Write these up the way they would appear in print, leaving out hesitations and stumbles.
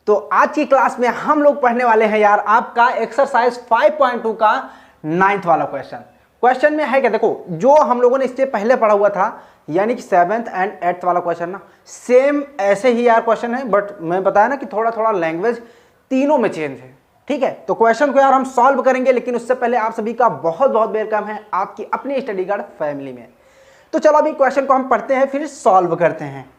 तो आज की क्लास में हम लोग पढ़ने वाले हैं यार आपका एक्सरसाइज 5.2 का 9th वाला क्वेश्चन में है क्या, देखो जो हम लोगों ने इससे पहले पढ़ा हुआ था यानी कि 7th एंड 8th वाला क्वेश्चन ना, सेम ऐसे ही यार क्वेश्चन है, बट मैं बताया ना कि थोड़ा थोड़ा लैंग्वेज तीनों में चेंज है। ठीक है, तो क्वेश्चन को यार हम सॉल्व करेंगे, लेकिन उससे पहले आप सभी का बहुत बहुत वेलकम है आपकी अपनी स्टडी गार्ड फैमिली में। तो चलो अभी क्वेश्चन को हम पढ़ते हैं फिर सॉल्व करते हैं।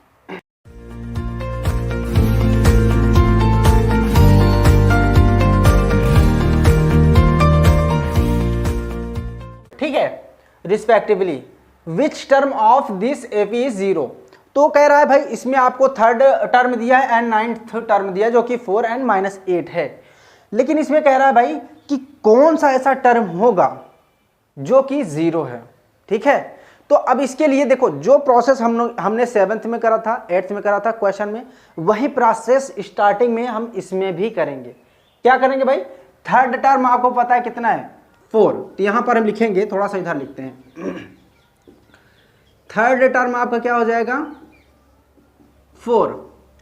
ठीक है, respectively which term of this AP is 0। तो कह रहा है भाई इसमें आपको थर्ड टर्म दिया है एंड 9th टर्म दिया है जो कि 4 and -8 है, लेकिन इसमें कह रहा है भाई कि कौन सा ऐसा टर्म होगा जो कि 0 है। ठीक है, तो अब इसके लिए देखो जो प्रोसेस हमने 7th में करा था, 8th में करा था क्वेश्चन में, वही प्रोसेस स्टार्टिंग में हम इसमें भी करेंगे। क्या करेंगे भाई, थर्ड टर्म आपको पता है कितना है 4, तो यहां पर हम लिखेंगे, थोड़ा सा इधर लिखते हैं, थर्ड टर्म आपका क्या हो जाएगा 4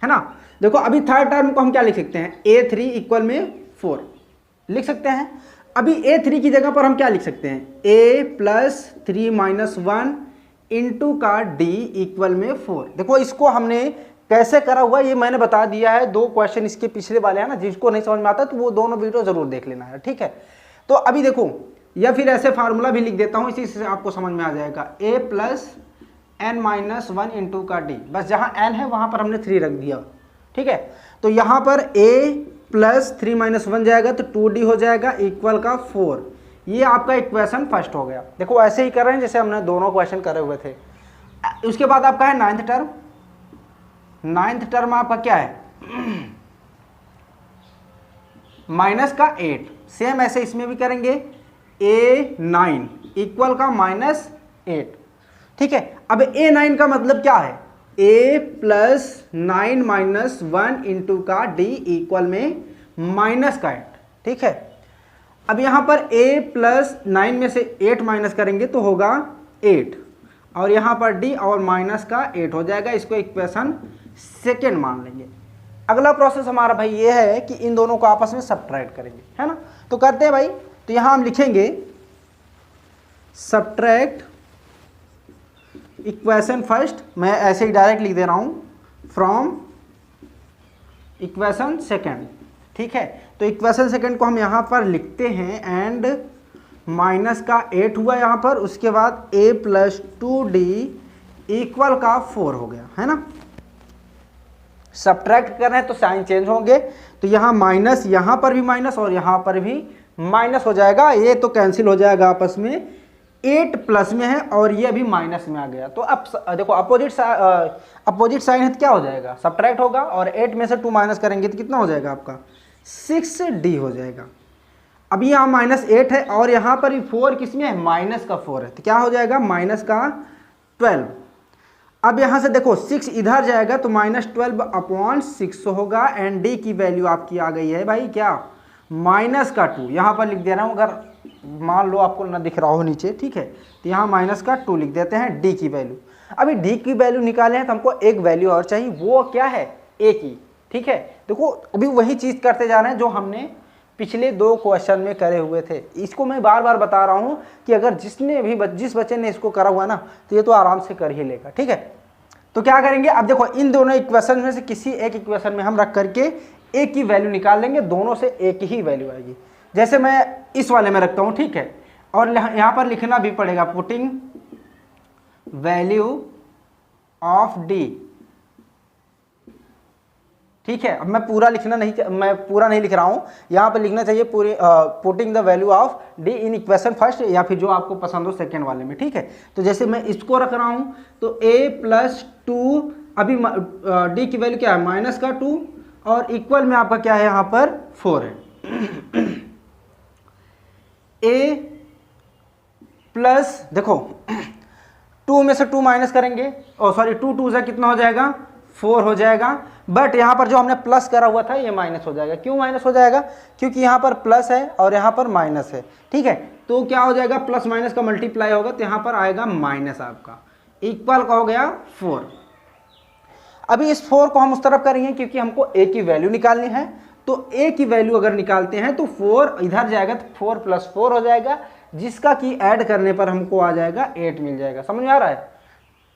है ना। देखो अभी थर्ड टर्म को हम क्या लिख सकते हैं, A3 इक्वल में 4 लिख सकते हैं। अभी A3 की जगह पर हम क्या लिख सकते हैं, A प्लस 3 माइनस 1 इंटू का D इक्वल में 4। देखो इसको हमने कैसे करा हुआ ये मैंने बता दिया है, 2 क्वेश्चन इसके पिछले वाले हैं ना, जिसको नहीं समझ में आता तो वो दोनों वीडियो जरूर देख लेना है। ठीक है, तो अभी देखो, या फिर ऐसे फार्मूला भी लिख देता हूं, इसी से आपको समझ में आ जाएगा, A plus n minus 1 into का D, बस जहां n है वहां पर हमने 3 रख दिया। ठीक है, तो यहां पर A प्लस 3 माइनस 1 जाएगा तो 2D हो जाएगा इक्वल का 4। ये आपका इक्वेशन फर्स्ट हो गया। देखो ऐसे ही कर रहे हैं जैसे हमने दोनों क्वेश्चन करे हुए थे। उसके बाद आपका है 9th टर्म। 9th टर्म आपका क्या है माइनस का 8, सेम ऐसे इसमें भी करेंगे, A9 इक्वल का -8। ठीक है, अब A9 का मतलब क्या है, A प्लस 9 माइनस 1 इंटू का D इक्वल में माइनस का 8। ठीक है, अब यहां पर A प्लस 9 में से 8 माइनस करेंगे तो होगा 8, और यहां पर D और माइनस का 8 हो जाएगा। इसको इक्वेशन सेकेंड मान लेंगे। अगला प्रोसेस हमारा भाई ये है कि इन दोनों को आपस में सब्ट्रैक्ट करेंगे, है ना। तो करते हैं भाई, तो यहां हम लिखेंगे सब्ट्रैक्ट इक्वेशन फर्स्ट, मैं ऐसे ही डायरेक्ट लिख दे रहा हूं, फ्रॉम इक्वेशन सेकेंड। ठीक है, तो इक्वेशन सेकेंड को हम यहां पर लिखते हैं एंड माइनस का 8 हुआ यहां पर, उसके बाद A प्लस 2D इक्वल का 4 हो गया, है ना। सब्ट्रैक्ट कर रहे हैं तो साइन चेंज होंगे, तो यहाँ माइनस, यहाँ पर भी माइनस और यहाँ पर भी माइनस हो जाएगा, ये तो कैंसिल हो जाएगा आपस में। 8 प्लस में है और ये अभी माइनस में आ गया, तो अब देखो अपोजिट साइन है तो क्या हो जाएगा, सब्ट्रैक्ट होगा, और 8 में से 2 माइनस करेंगे तो कितना हो जाएगा आपका 6D हो जाएगा। अभी यहाँ -8 है और यहाँ पर भी 4 किसमें है, माइनस का 4 है, तो क्या हो जाएगा माइनस का 12। अब यहाँ से देखो 6 इधर जाएगा तो -12 अपॉन 6 होगा, एंड D की वैल्यू आपकी आ गई है भाई क्या, माइनस का 2। यहाँ पर लिख दे रहा हूँ, अगर मान लो आपको ना दिख रहा हो नीचे, ठीक है, तो यहाँ माइनस का 2 लिख देते हैं D की वैल्यू। अभी D की वैल्यू निकाले हैं तो हमको एक वैल्यू और चाहिए, वो क्या है, A की। ठीक है, देखो अभी वही चीज़ करते जा रहे हैं जो हमने पिछले 2 क्वेश्चन में करे हुए थे। इसको मैं बार बार बता रहा हूँ कि अगर जिस बच्चे ने इसको करा हुआ ना, तो ये तो आराम से कर ही लेगा। ठीक है, तो क्या करेंगे, अब देखो इन दोनों इक्वेशन में से किसी एक इक्वेशन में हम रख करके एक की वैल्यू निकाल लेंगे, दोनों से एक ही वैल्यू आएगी। जैसे मैं इस वाले में रखता हूँ, ठीक है, और यहाँ पर लिखना भी पड़ेगा, पुटिंग वैल्यू ऑफ D। ठीक है, अब मैं पूरा नहीं लिख रहा हूँ, यहाँ पर लिखना चाहिए पूरे, putting the value of D in equation first, या फिर जो आपको पसंद हो सेकेंड वाले में। ठीक है, तो जैसे मैं इसको रख रहा हूँ तो A प्लस 2, अभी D की वैल्यू क्या है माइनस का 2, और इक्वल में आपका क्या है यहाँ पर 4 है। A प्लस, देखो 2 में से 2 माइनस करेंगे, 2 2 से कितना हो जाएगा 4 हो जाएगा, बट यहाँ पर जो हमने प्लस करा हुआ था ये माइनस हो जाएगा। क्यों माइनस हो जाएगा, क्योंकि यहाँ पर प्लस है और यहाँ पर माइनस है। ठीक है, तो क्या हो जाएगा, प्लस माइनस का मल्टीप्लाई होगा तो यहाँ पर आएगा माइनस आपका, इक्वल का हो गया 4। अभी इस 4 को हम उस तरफ करेंगे क्योंकि हमको a की वैल्यू निकालनी है, तो a की वैल्यू अगर निकालते हैं तो 4 इधर जाएगा तो 4 + 4 हो जाएगा, जिसका कि ऐड करने पर हमको आ जाएगा 8 मिल जाएगा। समझ में आ रहा है?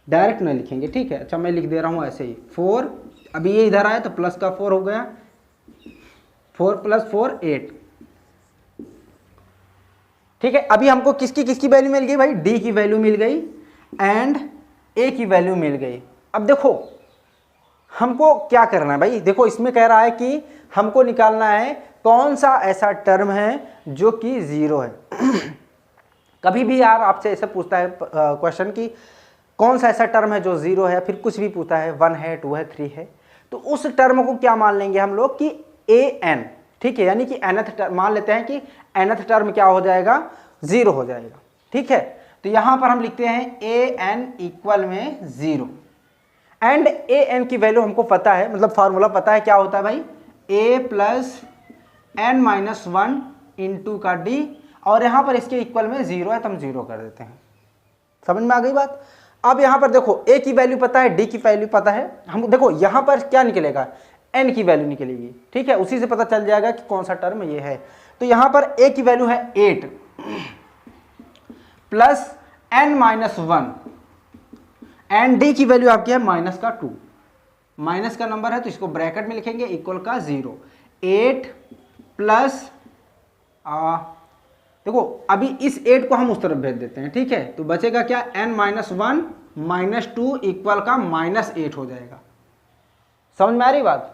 डायरेक्ट नहीं लिखेंगे, ठीक है। अच्छा मैं लिख दे रहा हूँ ऐसे ही 4, अभी ये इधर आया तो प्लस का 4 हो गया, 4 + 4 8, ठीक है। अभी हमको किसकी वैल्यू मिल गई भाई? d की वैल्यू मिल गई एंड a की वैल्यू मिल गई। अब देखो हमको क्या करना है भाई, देखो इसमें कह रहा है कि हमको निकालना है कौन सा ऐसा टर्म है जो कि 0 है। कभी भी यार आपसे ऐसे पूछता है क्वेश्चन कि कौन सा ऐसा टर्म है जो 0 है, फिर कुछ भी पूछता है 1 है 2 है 3 है, तो उस टर्म को क्या मान लेंगे हम लोग कि an, ठीक है, यानी कि nth टर्म मान लेते हैं कि nth टर्म क्या हो जाएगा? 0 हो जाएगा, ठीक है। तो यहां पर हम लिखते हैं an इक्वल में 0 एंड an की वैल्यू हमको पता है, मतलब फार्मूला पता है क्या होता है भाई? a + n-1 इंटू का d, और यहां पर इसके इक्वल में 0 है तो हम 0 कर देते हैं। समझ में आ गई बात? अब यहां पर देखो a की वैल्यू पता है, d की वैल्यू पता है, हम देखो यहां पर क्या निकलेगा? n की वैल्यू निकलेगी, ठीक है, उसी से पता चल जाएगा कि कौन सा टर्म ये है। तो यहां पर a की वैल्यू है 8 + n-1 एंड d की वैल्यू आपकी है -2, माइनस का नंबर है तो इसको ब्रैकेट में लिखेंगे इक्वल का 0, 8 प्लस देखो अभी इस 8 को हम उस तरफ भेज देते हैं, ठीक है, तो बचेगा क्या? n-1 - 2 इक्वल का -8 हो जाएगा। समझ में आ रही बात?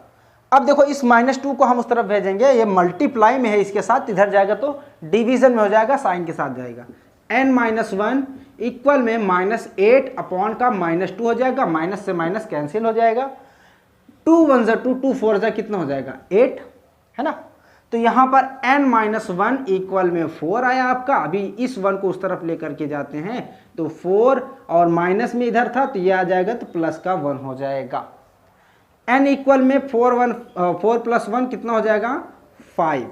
अब देखो इस -2 को हम उस तरफ भेजेंगे, ये मल्टीप्लाई में है इसके साथ, इधर जाएगा तो डिवीजन में हो जाएगा, साइन के साथ जाएगा। n-1 इक्वल में -8 अपॉन का -2 हो जाएगा, माइनस से माइनस कैंसिल हो जाएगा, 2 1 = 2, 2 4 = कितना हो जाएगा? 8, है ना। तो यहां पर n-1 इक्वल में 4 आया आपका। अभी इस 1 को उस तरफ लेकर के जाते हैं तो 4 और माइनस में इधर था तो ये आ जाएगा तो प्लस का 1 हो जाएगा। n इक्वल में 4 + 1 कितना हो जाएगा? 5।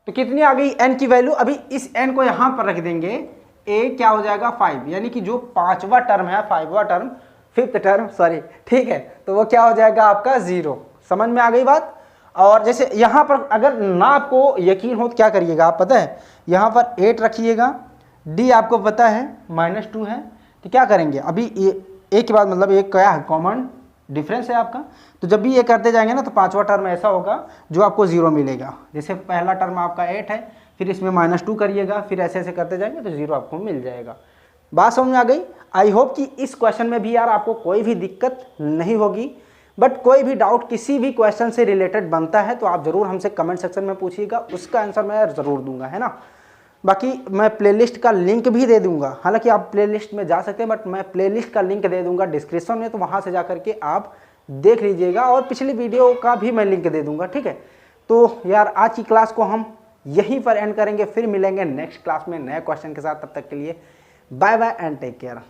तो कितनी आ गई n की वैल्यू? अभी इस n को यहां पर रख देंगे, a क्या हो जाएगा? 5, यानी कि जो 5वां टर्म है, 5वां टर्म, 5th टर्म सॉरी, ठीक है, तो वो क्या हो जाएगा आपका? 0। समझ में आ गई बात? और जैसे यहां पर अगर ना आपको यकीन हो तो क्या करिएगा आप, पता है, यहां पर 8 रखिएगा, d आपको पता है -2 है, तो क्या करेंगे? अभी ये a के बाद मतलब ये क्या है? कॉमन डिफरेंस है आपका, तो जब भी ये करते जाएंगे ना तो 5वां टर्म ऐसा होगा जो आपको 0 मिलेगा। जैसे पहला टर्म आपका 8 है, फिर इसमें -2 करिएगा, फिर ऐसे ऐसे करते जाएंगे तो 0 आपको मिल जाएगा। बात समझ में आ गई? आई होप कि इस क्वेश्चन में भी यार आपको कोई भी दिक्कत नहीं होगी, बट कोई भी डाउट किसी भी क्वेश्चन से रिलेटेड बनता है तो आप ज़रूर हमसे कमेंट सेक्शन में पूछिएगा, उसका आंसर मैं ज़रूर दूंगा, है ना। बाकी मैं प्लेलिस्ट का लिंक भी दे दूंगा, हालांकि आप प्लेलिस्ट में जा सकते हैं बट मैं प्लेलिस्ट का लिंक दे दूंगा डिस्क्रिप्शन में, तो वहां से जा करके आप देख लीजिएगा, और पिछली वीडियो का भी मैं लिंक दे दूंगा, ठीक है। तो यार आज की क्लास को हम यहीं पर एंड करेंगे, फिर मिलेंगे नेक्स्ट क्लास में नए क्वेश्चन के साथ। तब तक के लिए bye bye and take care.